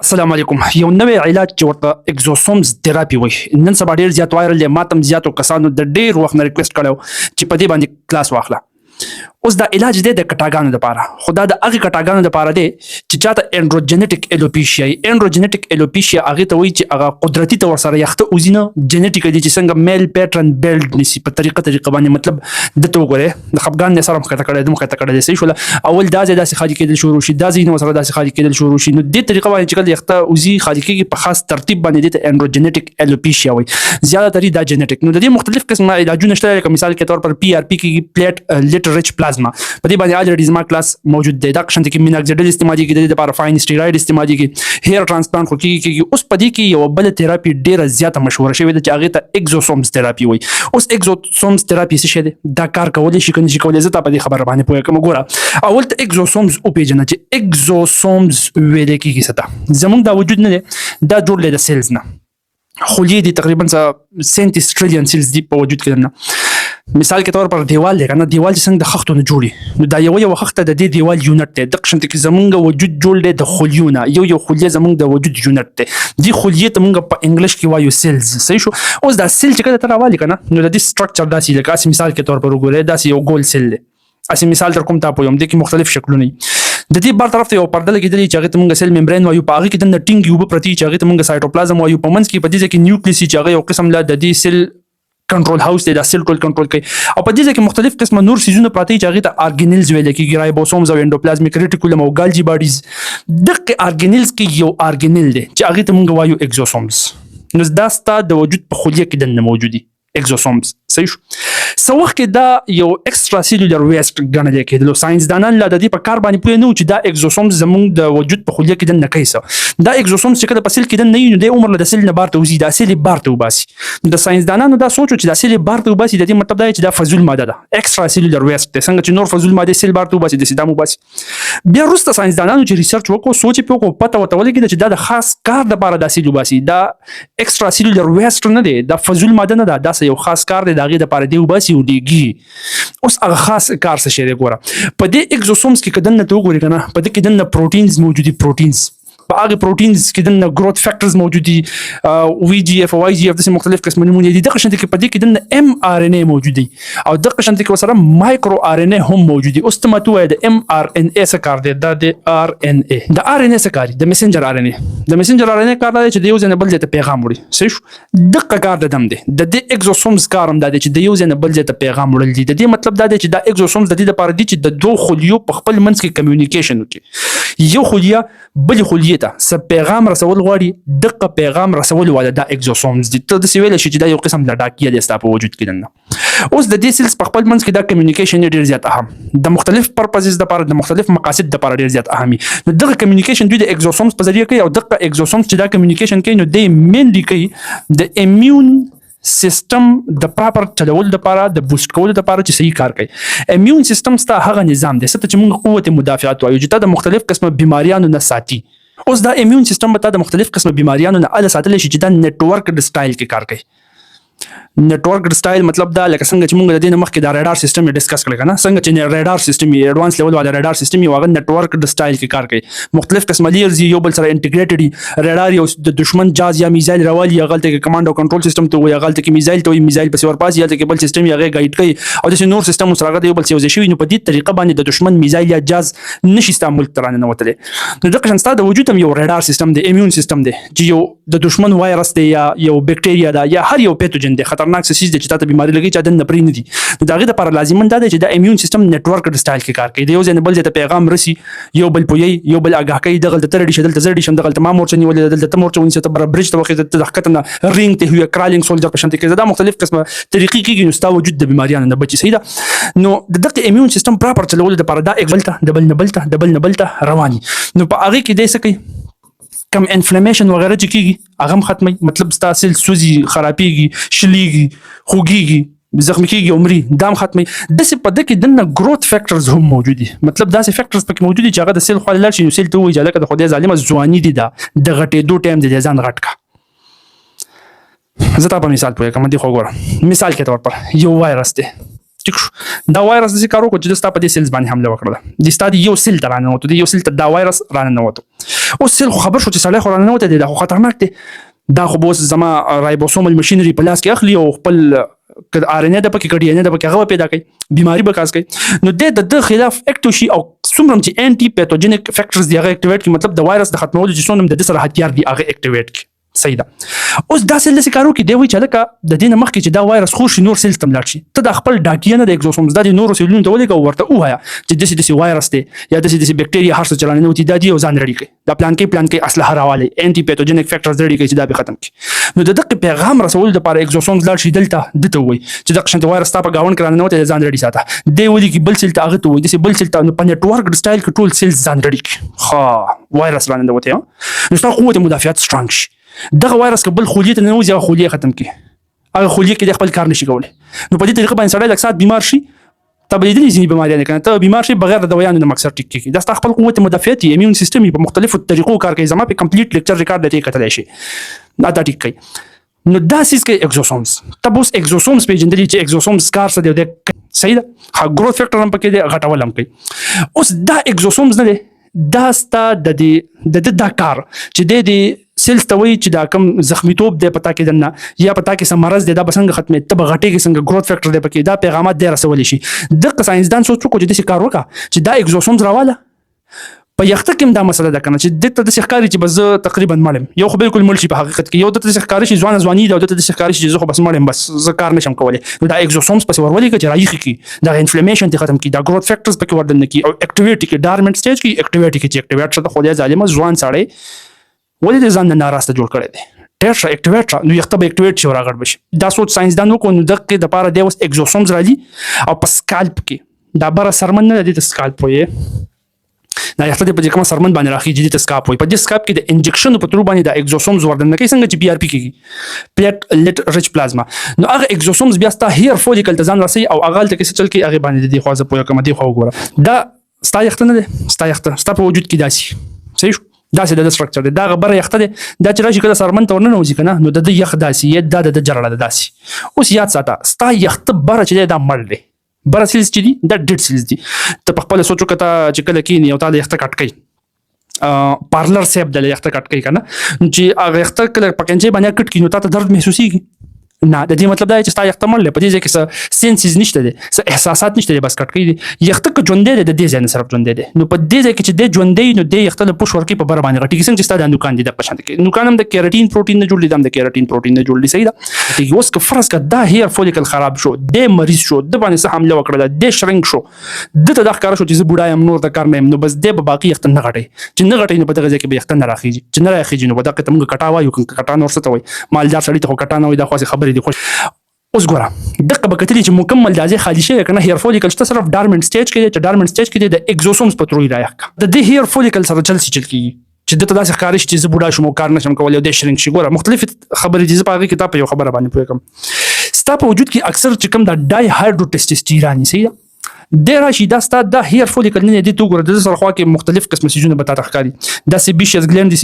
السلام علیکم. یو نوی علاج چې ورته اکزوسومز تھراپي وایي. نن سبا ډېر زیات وایرل دی. ما ته زیاتو کسانو د ډېر وخت نه ریکویسټ کړی چې په دې باندې کلاس واخله. اوس دا علاج دی د کټاګانو لپاره، خو دا د هغې کټاګانو لپاره دی چې چاته انډروجنیټک الوپیشیا وي. انډروجنیټک الوپیشیا هغې ته وایي چې هغه قدرتي ته ورسره یخته وځي نه، جنیټیکه دي چې څنګه میل پیټرن بیلډ نیسي په طریقه باندې. مطلب دته وګورئ د خفګان نه سره مخکته کړی دی، مخکته کړی دی، صحیح شوله. اول دا ځای داسې خالي کېدل شروع شي، دا ځای نه ورسره داسې خالي کېدل شروع شي. نو دې طریقه باندې چې کله یخته وځي خالي کېږي په خاص ترتیب باندې دې ته انډروجنیټک الوپیشیا وایي. زیاتره دا جنیټک. نو د دې مختلف قسمه علاجونه شته، لکه مثال کې طور پر پی آر پی کېږي، پلیټ لیټ ریچ پلازما. په دې باندې الریډي زما کلاس موجود دی. دا قسم کې میناکسیډل استعمالېږي، د دې لپاره فاین سټیراید استعمالېږي، هیر ترانسپلانټ خو کېږي. اوس په دې کې یوه بله تھراپي ډېره زیاته مشهوره شوې ده چې هغې ته اکزوسومز تھراپي وایي. اوس اکزوسومز تھراپي څه شی دی؟ دا کار کولی شي که نه شي کولی؟ زه تا په دې خبره باندې پوه کړم. ګوره اول ته اکزوسومز وپېژنه چې اکزوسومز ویلی کېږي څه ته. زموږ دا وجود نه دی، دا جوړ دی د سیلز نه. خلیې دي تقریبا 37 ټریلیون سیلز دي په وجود کې دننه. مثال کې طور پر دیوال دی که نه، دیوال چې څنګه د خښتو نه جوړي، نو دا یوه خښته د دې دیوال یونټ دی. دغه شانتې کې زموږ وجود جوړ دی د خلیو نه. یو خلیه زموږ د وجود یونټ دی. دې خلیې ته موږ په انګلیش کې وایو سیلز، صحیح شو. اوس دا سیل چې کله ته راوالي که نه، نو د دې سټرکچر داسې لکه هسې مثال کې طور پر وګورئ، داسې یو ګول سیل دی. هسې مثال در کوم تا پویم، دې کې مختلف شکلونه وي. د دې بار طرف ته یو پرده لګېدلې چې هغې ته موږ سیل ممبرین وایو، په هغې کې دننه ټینګې اوبه پرتې چې هغې ته موږ سایټوپلازم وایو. په منځ کې په دې ځای کې نیوکلیس چې هغه یو قسم له د دې سیل کنټرول هاوس دی، دا سیل ټول کنټرول کوي. او په دې ځای کې مختلف قسمه نور سیزونه پراته چې هغې ته آرګینلز ویلی کېږي، رایبوسومز او انډوپلازمیک ریټیکولم او ګالجي باډیز. دغه آرګینلز کې یو آرګینل دی چې هغې ته موږ وایو اکزوسومز. نو دا ستا د وجود په خلیه کې دننه موجود دي اکزوسومز، صحیح شو. څه وخت کې دا یو ایکسترا سیلولر ویسټ ګڼلی کېدلو. ساینسدانان لا د دې په کار باندې پوه نه وو چې دا اکزوسومز زموږ د وجود په خلیه کې دننه کوي څه. دا اکزوسومز چې کله په سیل کې دننه وي، نو دی عمر له د سیل نه بار ته وځي، دا سیل یې بار ته وباسي. نو د ساینسدانانو دا سوچ و چې دا سیل یې بار ته وباسي، د دې مطلب دا دی چې دا فضول ماده ده، ایکسترا سیلولر ویسټ دی. څنګه چې نور فضول مادې سیل بار ته وباسي، داسې دا هم وباسي. بیا وروسته ساینسدانانو چې ریسرچ وکړو، سوچ یې وکړو، پته ورته ولګېده چې دا د خاص کار دپاره دا سیل وباسي. دا ایکسترا سیلولر ویسټ نه دی، دا فضول ماده نه ده، دا یو خاص کار دی د هغې دپاره دی وباسي او ډېږي. اوس هغه خاص کار څه شی دی؟ ګوره په دې اکزوسومز کې که دننه ته وګورې که نه، په دې کې دننه پروټینز موجود دي. پروټینز په هغې پروټینز کې دننه ګروث فیکټرز موجود دي، وي جي اف او واي جي اف، داسې مختلف قسمه نومونه دي. دغه شانتې کې په دې کې دننه ام آر ان اے موجود دي، او دغه شانتې کې ورسره مایکرو آر ان اے هم موجود دي. اوس ته ماته ووایه د ام آر ان اے څه کار دی؟ دا د آر ان اے، د آر ان اے څه کار دی؟ د میسنجر آر ان اے. د میسنجر آر ان اے کار دا دی چې د یو ځای نه بل ځای ته پیغام وړي، صحیح شو. دغه کار د دم دی. د دې اکزوسومز کار هم دا دی چې د یو ځای نه بل ځای ته پیغام وړل دي. د دې مطلب دا دی چې دا اکزوسومز د دې لپاره دي چې د دوه خلیو په خپل منځ کې کمیونیکیشن وکړي. یو خلیه بلې خلیې ته څه پیغام رسول غواړي، دغه پیغام رسول والا دا اکزوسومز دي. ته داسې ویلی شي چې دا یو قسم لډاکیه دی ستا په وجود کې دننه. اوس د دې سیلز په خپل منځ کې دا کمیونیکیشن ډېر زیات اهم، د مختلف پرپزز دپاره، د مختلف مقاصد دپاره ډېر زیات اهمي. نو دغه کمیونیکیشن دوی د اکزوسومز په ذریعه کوي، او دغه اکزوسومز چې دا کمیونیکیشن کوي، نو دی مینلی کوي د امیون سیستم د پراپر چلولو لپاره، د بوسټ کولو لپاره چې صحیح کار کوي. امیون سیستم ستا هغه نظام دی څه ته چې موږ قوت مدافعت وایو، چې تا د مختلف قسمه بیماریانو نه ساتي. اوس دا امیون سیستم به تا د مختلف قسمه بیماریانو نه اله ساتلی شي چې دا نیټورک سټایل کې کار کوي. نیټورک سټایل مطلب دا لکه څنګه چې موږ د دې نه مخکې دا ریډار سیستم یې ډسکس کړی که نه، څنګه چې ریډار سیستم یې ایډوانس لیول والا ریډار سیستم یې هغه نیټورک سټایل کې کار کوي. مختلف قسمه لیرز یو بل سره انټیګریټډ وي. ریډار یو د دشمن جاز یا میزایل راوالي، هغلته کې کمانډ او کنټرول سیستم ته وایي، هغلته کې میزایل ته وایي، میزایل پسې ورپاسي، هلته کې بل سیستم یې هغې ګایډ کوي، او داسې نور سیستم سره هغه د یو بل سره یوځای شوي. نو په دې طریقه باندې د دشمن میزایل یا جاز نشي ستا ملک ته راننوتلی. نو دغه شان ستا د وجود هم یو ریډار سیستم دی، امیون سیستم دی، چې یو د دشمن وایرس دی یا یو بکټریا ده یا هر یو پیتوجن دی، خطرناک څه څیز دی چې تا ته بیماري لګي چې دننه پرې نه دي. نو د هغې دپاره لازما دا دی چې دا امیون سیستم نیټورک سټایل کې کار کوي. د یو ځای نه بل ځای ته پیغام رسي، یو بل پوهیي، یو بل آګاه کوي، دغلته ته رډي شه، دلته زه رډي شم، دغلته ما مورچه نیولې ده، دلته ته مورچه ونیسه، ته برج ته وخېږه، ته د ښکته نه رینګ ته هویه کرالینګ سولجر په شانتې کېږه. دا مختلف قسمه طریقې کېږي، نو ستا وجود د بیماریانو نه بچي، صحیح ده. نو د دغه امیون سیستم پراپر چلولو دپاره دا بل ته د بل نه بل ته د بل نه بل ته رواني. نو په هغې کې دی څه کوي؟ کم انفلمیشن وغیره چې کېږي هغه هم ختموي. مطلب ستا سیل سوځي، خرابېږي، شلېږي، خوږېږي، زخمی کېږي، عمري، دا هم ختموي. داسې په ده کې دننه ګروث فیکټرز هم موجود دي. مطلب داسې فیکټرز پکې موجود دي چې هغه د سیل خوا لاړ شي، نو سیل ته ووایي چې هلکه د خدای ظالمه ځواني دي، دا د غټېدو ټایم دی، ځان غټ کړه. زه تا په مثال پوهېږم. دې خو ګوره مثال کې طور پر یو وایرس دی، ټیک شو دا وایرس داسې کار وکړو چې د ستا په دې سیلز باندې حمله وکړله د ستا د یو سیل ته راننوتو د یو سیل ته دا وایرس راننوتو اوس سیل خو خبر شو چې سړی خو راننوتی دی دا خو خطرناک دی دا خو به اوس زما رایبوسومل مشینري په لاس کې اخلي او خپل که آر ان اے د پکې کډي ان د پکې هغه پیدا کوي بیماری به کاز کوي نو د خلاف اکټیو شي او څومره چې انټي پیتوجینیک فیکټرز دی هغه اکټیویټ کی مطلب د وایرس د ختمولو چې څونه د سره هتیار دی هغه اکټیویټ کی صحیح ده اوس دا سیل څه کارو کې دی وی چې لکه د دینه مخکې چې دا وایرس خو شي نور سیل تم لاړ شي ته د خپل ډاکیا نه د اکزوسومز د نورو سیلونو ته ولګو ورته وایا چې دسی وایرس دی یا دسی بکټریا هر څه چلانه نو دی او ځان لري کوي دا پلان کې اصله راواله انټي پیتوجینیک فیکټرز لري کوي چې دا به ختم کی نو د دغه پیغام رسول د لپاره اکزوسومز لاړ شي دلته وي چې د قشنت وایرس تا په گاون کرانه نو ته ځان لري ساته دی ولي کې بل سیل ته هغه ته وي دسی بل سیل ته په نتورک سټایل کې ټول سیلز ځان لري ها وایرس باندې وته نو ستاسو قوت مدافعت سترونګ شي دغه وایرس قبل خلیه ته نوځي هغه خلیه ختم کی هغه خلیه کې د خپل کار نشي کولای نو په دې طریقه باندې سړی لکه سات بیمار شي ته به دې ځینې بیماری نه کنه ته بیمار شي بغیر د دوايانو د مکسر ټیک کی دا ست خپل قوت مدافعت ایمون سیستم په مختلفو طریقو کار کوي زما په کمپلیټ لیکچر ریکارډ لته کتلای شي دا ټیک کوي نو دا سیس کې اکزوسومز ته اوس اکزوسومز پیژندلی چې اکزوسومز کار څه دی صحیح ده ها ګروث فیکټر هم پکې دی غټول هم کوي اوس دا اکزوسومز نه دی دا ستا د دا کار چې د سیلز ته وایي چې دا کم زخمیتوب دی پتا کې دنه یا پتا کې سم مرض دی دا بسنګ ختمه ته بغټي کې څنګه گروث فیکټر دی پکې دا پیغامات دی رسول شي د ساينسدان سوچ کو چې د کار وکړه چې دا اکزوسومز راواله په یخته کې دا مسله ده کنه چې دته د ښکاری چې بز تقریبا مالم یو خو بالکل ملشي په حقیقت کې یو د ښکاری شي ځواني دا د ښکاری شي زه خو بس مالم بس زه کار نشم کولای نو دا اکزوسومز پس ورولي کې رايخي کې دا انفلیمیشن ته ختم کی دا گروث فیکټرز پکې وردن کی او اکټیویټی کې ډارمنټ سټیج کې اکټیویټی کې چې اکټیویټ شته خو دې ظالم ځوان ساړې ولې د ځان نه ناراسته جوړ کړی دی ډېر ښه اکټیویټ نو یخته به اکټیویټ شي راغړ بشي دا سوچ ساينسدان وکړو نو دغه د پاره د اوس اکزوسومز راځي او په سکالپ کې دا بر سرمن نه د سکالپ وي دا یخته په کوم سرمن باندې راخي جدي تسکاپ وي په دې سکاپ کې د انجکشن په تور باندې د اکزوسومز وردن کوي څنګه چې پی ار پی کېږي پلیټ لټ ریچ پلازما نو هغه اکزوسومز بیا ستا هیر فولیکل ته ځان راسي او هغه ته کې چل کې هغه باندې د خوازه پوهه کوم دی خو وګوره دا ستا یخته نه ده ستا په وجود کې داسي صحیح شو داسې د سټرکچر دی دا غبره یخته دی دا چې راشي کله سرمن ته ورننه وځي کنه نو د یخ داسي دا د جرړه داسي اوس یاد ساته ستا یخته بره چې دا مړ دی بره سیلز چې دي دا ډیډ سیلز دي ته په خپل سوچو کته چې کله کینی او تا د یخته کټ کوي پارلر سیب د یخته کټ کوي کنه چې هغه یخته کله پکنځي باندې کټ کینو تا ته درد محسوسيږي نه د دې مطلب دا چې ستا یخته مړ په دې ځکه څه سینسز نشته دي څه احساسات نشته دي بس کټ کوي یخته که ژوندې د دې ځای نه صرف ژوندې دي نو په دې ځکه چې د ژوندې نو د یخته له پوش ورکی په بر باندې غټي څنګه چې ستا د اندوکان دي د پښند کې نوکان هم د کیراتین پروتین نه جوړ دي د کیراتین پروتین نه جوړ دي صحیح ده چې اوس که فرض کړه دا هیر فولیکل خراب شو د مریض شو د باندې څه حمله وکړه د شرنګ شو د ته د ښکار شو چې زه بوډایم نور د کار نه نو بس د باقي یخته نه غټي چې نه غټي نو په دغه ځکه به یخته نه راخیږي چې نه راخیږي نو په دغه ته موږ کټا وایو کټا نور څه ته وای مالدار سړی ته کټا نه وای دا خو خبرې دي خوش اوس ګوره دغه بکتلی چې مکمل دازې خالی شي کنه هیر فولیکل چې صرف ډارمنټ سټیج کې چې ډارمنټ سټیج کې د اکزوسومز په تروي رايخ د دې هیر فولیکل سره چل کی چې دته داسې ښکاري چې زه بوډا شم کار نشم کولای د شرنګ شي ګوره مختلف خبرې دي په هغه کتاب یو خبره باندې پوهه کوم ستا په وجود کې اکثر چې کوم د ډای هایدرو ټیسټسټیرون سي د راشي دا ستا د هیر فولیکل نه دي تو ګوره د سره خوا کې مختلف قسم سيزونه به تاسو ښکاري د سيبيشس ګلند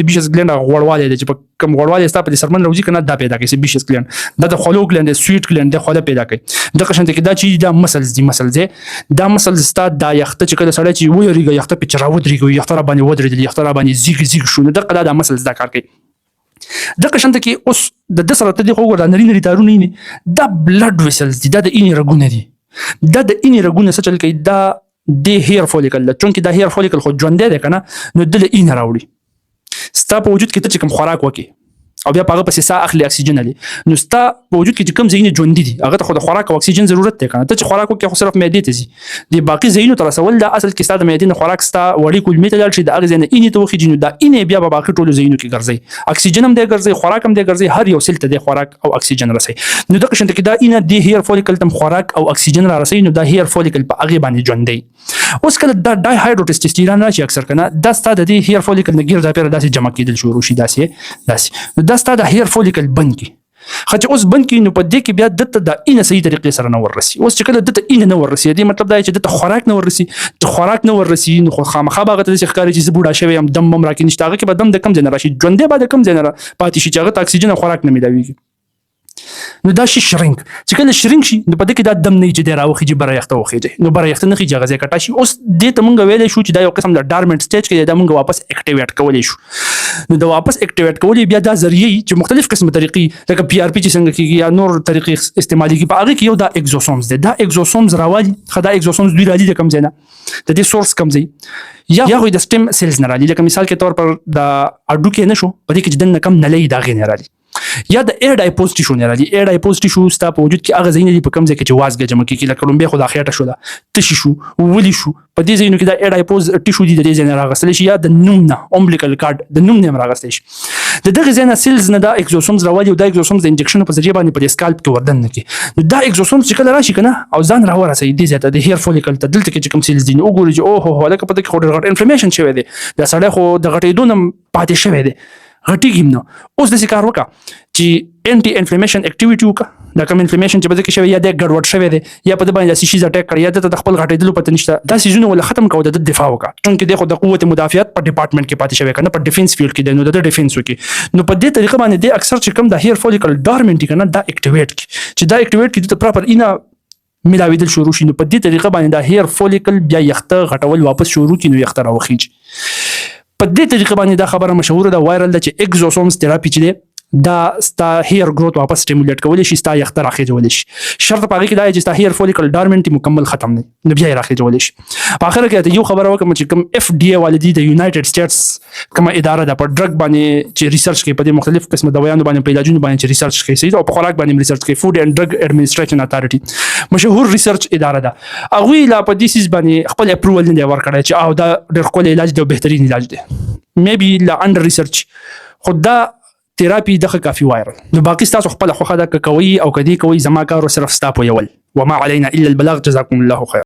غوړواله دي چې په کوم غوړواله ستا په سرمن روزي کنه دا پیدا کوي سيبيشس ګلند د خلو ګلند سویټ ګلند د خله پیدا کوي د قشنت کې دا چې دا مسلز دا مسلز ستا د یخته چې کله سړی چې ویریږي یخته په چراودريږي یخته را باندې ودرېدل یخته را باندې زیګ شو د قدا د مسلز دا کار کوي د قشنت کې اوس د سره ته دی خو ګور نری تارونه نه دا بلډ ویسلز دي دا د اینې رګونه دي دا د اینې رګونه څه چل کوي دا د هیر فولیکل د چونکې دا هیر فولیکل خو ژوندې ده کنه نو د اینې راوړي ستا په وجود کې ته چې کوم خوراک وکي او بیا هغه پسې ساه اخلي اکسیجن لري نو ستا په وجود کې کوم ځینې ژوندې دي هغه ته خو د خوراک او اکسیجن ضرورت دی کنه ته چې خوراک وکي خو صرف معدې ته ځي د باقي ځینو تر رسول دا اصل کې ستا د معدې نه خوراک ستا وړي کولمې ته لاړ شي د هغه ځینې اینې ته وخیږي نو دا اینې بیا په باقي ټولو ځینو کې ګرځي اکسیجن هم دی ګرځي خوراک هم دی ګرځي هر یو سیل ته د خوراک او اکسیجن رسي نو د قشنت کې دا اینې د هیر فولیکل تم خوراک او اکسیجن را رسي نو دا هیر فولیکل په هغه باندې ژوندې اوس کله دا ډای هایدرو ټیسټسټیرون راشي اکثر کنه دا ستا د هیر فولیکل نه ګرځي پر داسې جمع کېدل شروع شي داسې نو دا ستا د هیر فولیکل بند کی خچ اوس بند کی نو په دې کې بیا دته د اینه صحیح طریقې سره نه ورسي اوس چې کله دته اینه نه ورسي دې مطلب دا چې دته خوراک نه ورسي ته خوراک نه ورسي نو خو خامخا باغ ته ښکاری چې بوډا شوی هم دم راکې نشته هغه کې به دم د کم ځای نه راشي ژوندې به د کم ځای نه پاتې شي چې هغه اکسیجن او خوراک نه ملاويږي نو دا شي شرینک چې کله شرینک شي نو په دې کې دا دم نه چې دی راوخیږي بره یخته وخیږي نو بره یخته نه خیږي هغه ځای کټا شي. اوس دې ته مونږ ویلی شو چې دا یو قسم د ډارمنټ سټیج کې دا مونږ واپس اکټیویټ کولی شو. نو د واپس اکټیویټ کولی بیا دا ذریعې چې مختلف قسم طریقې لکه پی آر پی چې څنګه کېږي یا نور طریقې استعمالېږي په هغې کې یو دا اکزوسومز دی. دا اکزوسومز راوالي ښه دا اکزوسومز دوی راځي د کوم ځای نه د دې سورس کوم ځای یا هغوی د سټیم سیلز نه راځي. لکه مثال کې طور پر د هډوکې نه شو په دې کې چې دننه کم نلی د هغې نه راځي یا د ایر ډایپوز ټیشو نه راځي. ایر ډایپوز ټیشو ستا په وجود کې هغه ځایونه دي په کوم ځای کې چې وازګه جمع کېږي لکه لومبۍ خو دا خېټه شو ده تشي شو ولي شو په دې ځایونو کې دا ایر ډایپوز ټیشو دي د دې ځای نه راغستلی شي یا د نوم نه امبلیکل کارډ د نوم نه هم راغستی شي. د دغه ځای نه سیلز نه دا اکزوسومز راوالي او دا اکزوسومز د انجکشنو په ذریعه باندې په دې سکالپ کې وردننه کړي. نو دا اکزوسومز چې کله راشي که نه او ځان راورسوي دې ځای ته د هیر فولیکل ته دلته کې چې کوم سیلز دي نو وګوري چې اوهو هلکه په دې کې خو ډېر غټ انفلمیشن شوی دی دا سړی خو د غټېدو نه پاتې شوی دی غټېږي هم نه. اوس داسې کار وکړه چې انټي انفلمیشن اکټیویټي وکړه دا کوم انفلمیشن چې په دې کې شوی یا د ګډوډ شوی دی یا په دې باندې داسې شیز اټیک کړی یا دته د خپل غټېدلو پته نشته دا سیزونه ول ختم کوو د دفاع وکړه چونکې دی خو د قوت مدافعت په ډپارټمنټ کې پاتې شوی کنه په ډیفنس فیلډ کې دی نو د ډیفنس وکړي. نو په دې طریقه باندې دی اکثر چې کوم د هیر فولیکل ډارمنټ کنه دا اکټیویټ کی چې دا اکټیویټ کی د پراپر اینا ملاویدل شروع شي. نو په دې طریقه باندې دا هیر فولیکل بیا یخته غټول واپس شروع کی نو یخته راوخیږي. په دې طریقه باندې دا خبره مشهوره ده وایرل ده چې اکزوسومز تھراپي چې دی دا ستا هیر گروث واپس سټیمولیټ کولی شي ستا یخته راخېجولی شي. شرط په هغې کې دا دی چې ستا هیر فولیکل ډارمنټ مکمل ختم دی نو بیا یې راخېجولی شي. په اخره کې یو خبره وکړم چې کوم اف ډي اے والي دي د یونایټډ سټیټس کومه اداره ده په ډرګ باندې چې ریسرچ کوي په دې مختلف قسمه دوايانو باندې په علاجونو باندې چې ریسرچ کوي صحیح او په خوراک باندې ریسرچ کوي فود اینډ ډرګ اډمنسټریشن اتھارټي مشهور ریسرچ اداره ده. هغوی لا په دې سیز باندې خپل اپروول نه دی ورکړی چې او دا ډېر ښکلی علاج دی او بهترین علاج دی میبي لا انډر ریسرچ خو دا تھراپي دغه کافي وایرل. نو باقي ستاسو خپله خوښه ده که کوئ او که دې کوئ زما کار صرف ستا پویول وما علینا الا البلاغ. جزاکم الله خیر.